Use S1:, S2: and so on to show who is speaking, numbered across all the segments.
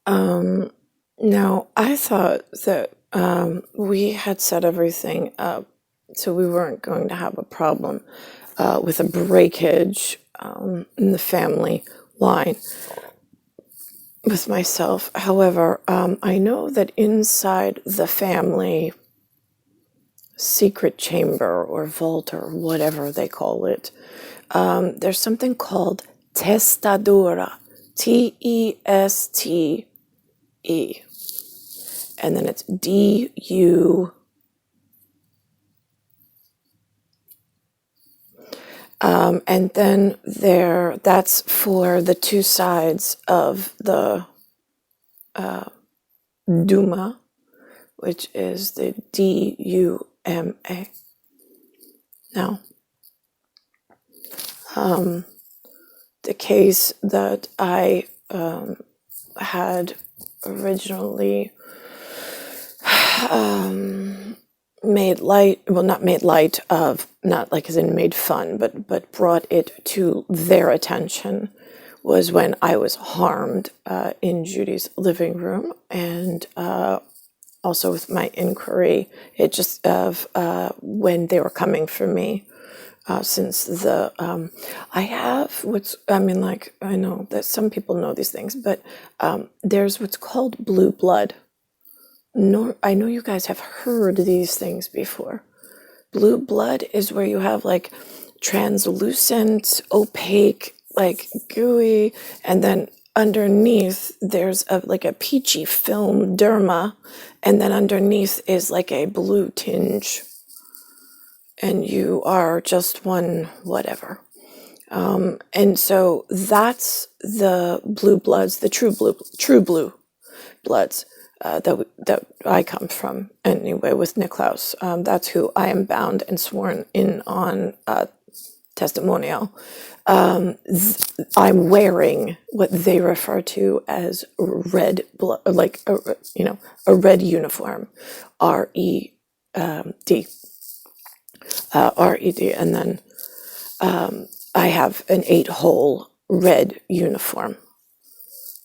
S1: Um, Now, I thought that we had set everything up so we weren't going to have a problem with a breakage in the family line with myself. However, I know that inside the family secret chamber or vault or whatever they call it, there's something called Testadura, Teste, and then it's DU. And then that's for the two sides of the Duma, which is the Duma. Now, the case that I had originally made light, well, not made light of, not like as in made fun, but brought it to their attention, was when I was harmed in Judy's living room, and also with my inquiry, it just of when they were coming for me. Since I have like, I know that some people know these things, but there's what's called blue blood. No, I know you guys have heard these things before. Blue blood is where you have like translucent, opaque, like gooey, and then underneath there's like a peachy film derma, and then underneath is like a blue tinge, and you are just one whatever. And so that's the blue bloods, the true blue bloods. That I come from anyway with Niklaus. That's who I am bound and sworn in on testimonial. I'm wearing what they refer to as red blood, like a red uniform, RED, RED, and then I have an 8-hole red uniform.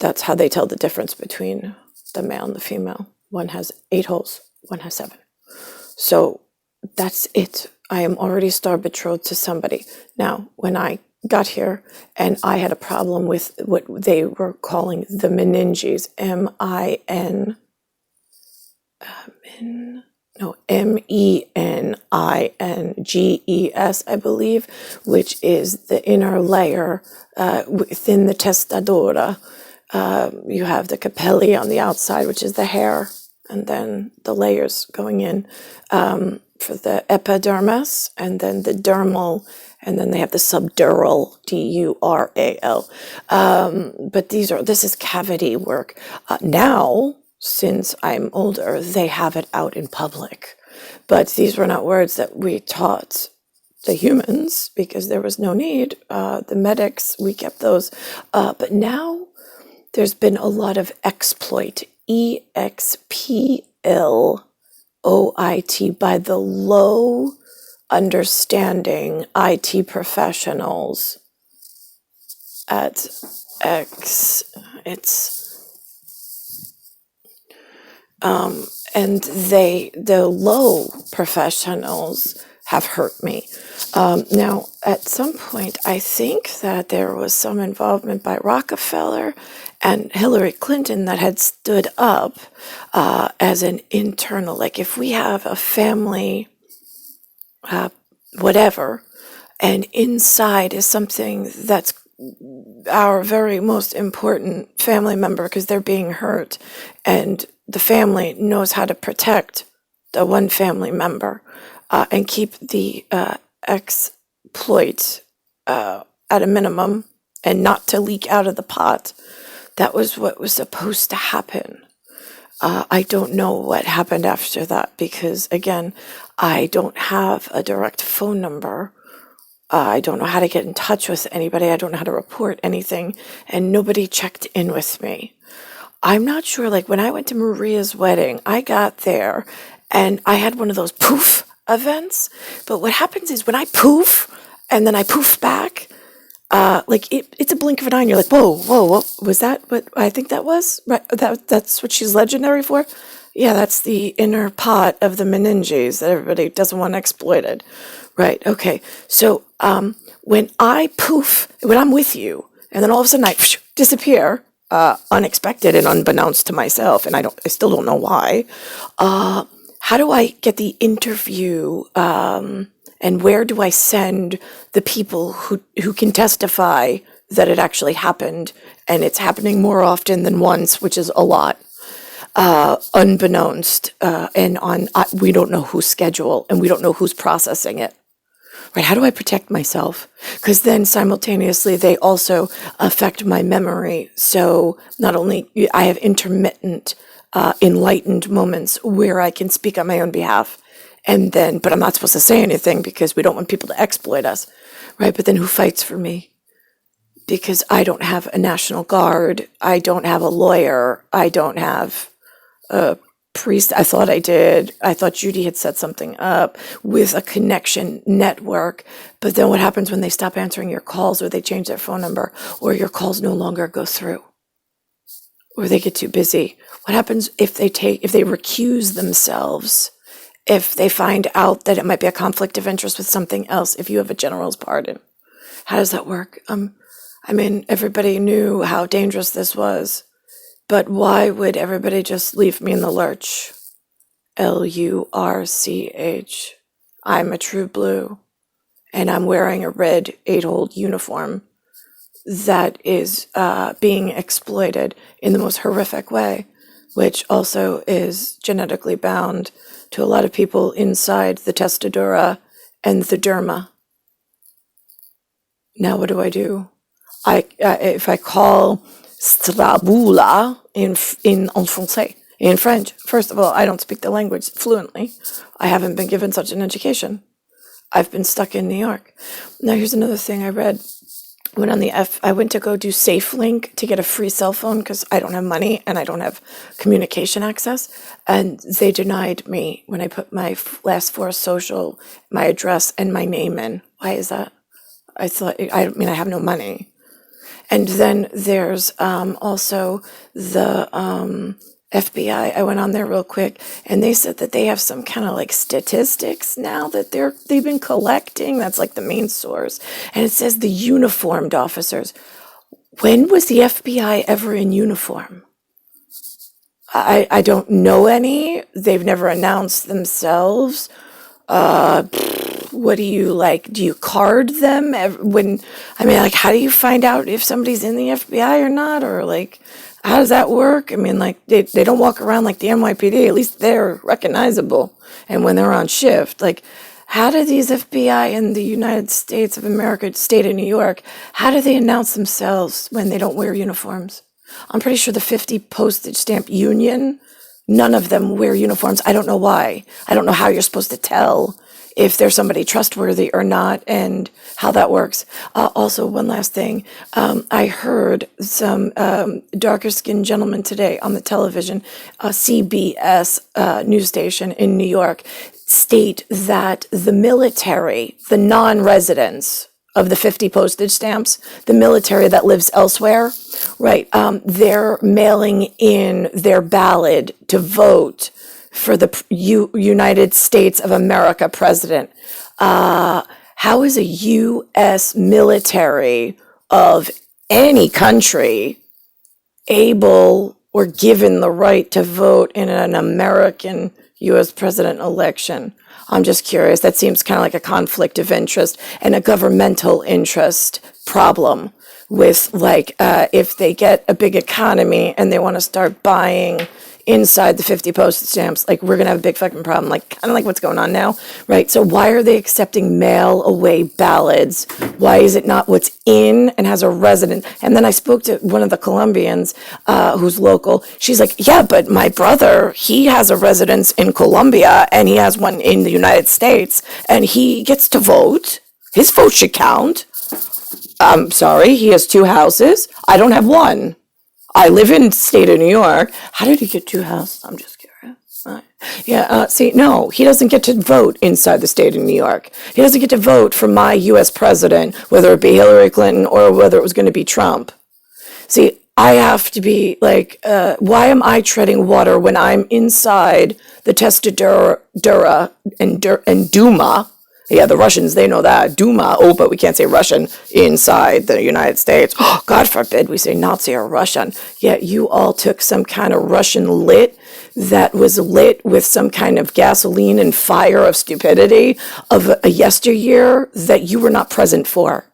S1: That's how they tell the difference between the male and the female. One has 8 holes, one has 7. So that's it. I am already star betrothed to somebody. Now, when I got here and I had a problem with what they were calling the Meninges, Meninges, I believe, which is the inner layer within the testadora. You have the capelli on the outside, which is the hair, and then the layers going in for the epidermis, and then the dermal, and then they have the subdural, Dural. But this is cavity work. Now, since I'm older, they have it out in public. But these were not words that we taught the humans because there was no need. The medics, we kept those. But now there's been a lot of exploit, EXPLOIT, by the low understanding IT professionals at and the low professionals have hurt me. Now, at some point, I think that there was some involvement by Rockefeller and Hillary Clinton that had stood up as an internal, like if we have a family, whatever, and inside is something that's our very most important family member because they're being hurt, and the family knows how to protect the one family member and keep the exploit at a minimum and not to leak out of the pot. That was what was supposed to happen. I don't know what happened after that because, again, I don't have a direct phone number. I don't know how to get in touch with anybody. I don't know how to report anything, and nobody checked in with me. I'm not sure, like when I went to Maria's wedding, I got there and I had one of those poof events. But what happens is when I poof and then I poof back, it's a blink of an eye, and you're like, whoa, what was that? What I think that was? Right, that's what she's legendary for? Yeah, that's the inner pot of the Meninges that everybody doesn't want exploited. Right, okay. So when I'm with you, and then all of a sudden I disappear, unexpected and unbeknownst to myself, and I still don't know why. How do I get the interview? And where do I send the people who can testify that it actually happened, and it's happening more often than once, which is a lot, unbeknownst, we don't know whose schedule, and we don't know who's processing it. Right? How do I protect myself? Because then simultaneously they also affect my memory. So not only I have intermittent, enlightened moments where I can speak on my own behalf. But I'm not supposed to say anything because we don't want people to exploit us, right? But then who fights for me? Because I don't have a National Guard. I don't have a lawyer. I don't have a priest. I thought I did. I thought Judy had set something up with a connection network. But then what happens when they stop answering your calls, or they change their phone number, or your calls no longer go through, or they get too busy? What happens if they recuse themselves? If they find out that it might be a conflict of interest with something else, if you have a general's pardon, how does that work? Everybody knew how dangerous this was, but why would everybody just leave me in the lurch? Lurch. I'm a true blue, and I'm wearing a red 8-hole uniform that is being exploited in the most horrific way, which also is genetically bound to a lot of people inside the Testae Dura and the Durma. Now what do? If I call Strabula en français, in French, first of all, I don't speak the language fluently. I haven't been given such an education. I've been stuck in New York. Now here's another thing I read. I went to go do SafeLink to get a free cell phone because I don't have money and I don't have communication access. And they denied me when I put my last 4 social, my address, and my name in. Why is that? I have no money. And then there's also the FBI. I went on there real quick, and they said that they have some kind of like statistics now that they've been collecting. That's like the main source. And it says the uniformed officers. When was the FBI ever in uniform? I don't know any. They've never announced themselves. What do you like? Do you card them how do you find out if somebody's in the FBI or not? Or like, how does that work? They don't walk around like the NYPD. At least they're recognizable. And when they're on shift, like, how do these FBI in the United States of America, state of New York, how do they announce themselves when they don't wear uniforms? I'm pretty sure the 50 postage stamp union, none of them wear uniforms. I don't know why. I don't know how you're supposed to tell if there's somebody trustworthy or not, and how that works. Also, one last thing. I heard some darker skinned gentleman today on the television, CBS news station in New York, state that the military, the non-residents of the 50 postage stamps, the military that lives elsewhere, right, they're mailing in their ballot to vote for the United States of America president. How is a U.S. military of any country able or given the right to vote in an American U.S. president election? I'm just curious. That seems kind of like a conflict of interest and a governmental interest problem with if they get a big economy and they want to start buying inside the 50 postage stamps, like, we're going to have a big fucking problem, like kind of like what's going on now, right? So why are they accepting mail away ballots? Why is it not what's in and has a resident? And then I spoke to one of the Colombians who's local. She's like, yeah, but my brother, he has a residence in Colombia and he has one in the United States and he gets to vote. His vote should count. I'm sorry, he has 2 houses. I don't have one. I live in the state of New York. How did he get 2 houses? I'm just curious. Yeah, see, no, he doesn't get to vote inside the state of New York. He doesn't get to vote for my U.S. president, whether it be Hillary Clinton or whether it was going to be Trump. See, I have to be like, why am I treading water when I'm inside the Testae Dura and Duma? Yeah, the Russians, they know that. Duma, oh, but we can't say Russian inside the United States. Oh, God forbid we say Nazi or Russian. Yet you all took some kind of Russian lit that was lit with some kind of gasoline and fire of stupidity of a yesteryear that you were not present for.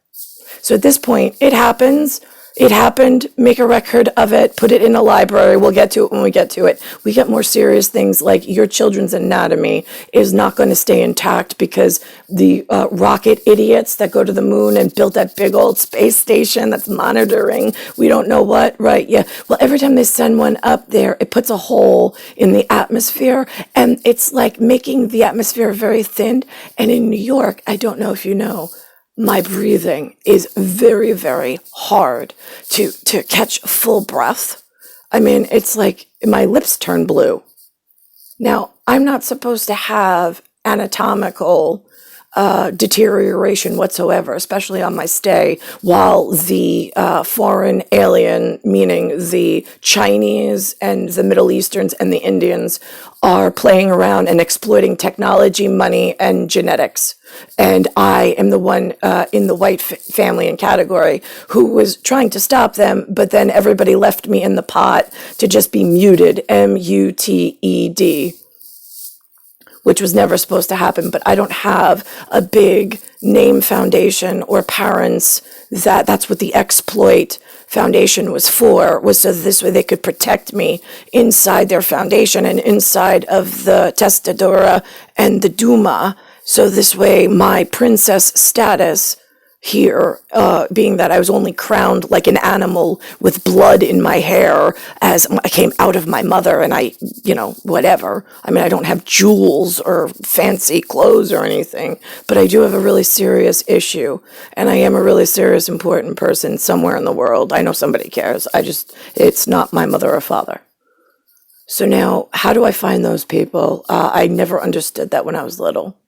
S1: So at this point, it happens. It happened. Make a record of it. Put it in a library. We'll get to it when we get to it. We get more serious things like your children's anatomy is not going to stay intact because the rocket idiots that go to the moon and built that big old space station that's monitoring we don't know what, right? Yeah. Well, every time they send one up there, it puts a hole in the atmosphere and it's like making the atmosphere very thin. And in New York, I don't know if you know, my breathing is very, very hard to catch full breath. I mean, it's like my lips turn blue. Now, I'm not supposed to have anatomical deterioration whatsoever, especially on my stay, while the foreign alien, meaning the Chinese and the Middle Easterns and the Indians, are playing around and exploiting technology, money, and genetics. And I am the one in the white family and category who was trying to stop them, but then everybody left me in the pot to just be muted, muted, which was never supposed to happen. But I don't have a big name foundation or parents that's what the exploit foundation was for, was so this way they could protect me inside their foundation and inside of the Testae Dura and the Duma. So this way my princess status here, being that I was only crowned like an animal with blood in my hair as I came out of my mother and I, whatever. I mean, I don't have jewels or fancy clothes or anything, but I do have a really serious issue and I am a really serious, important person somewhere in the world. I know somebody cares. It's not my mother or father. So now, how do I find those people? I never understood that when I was little.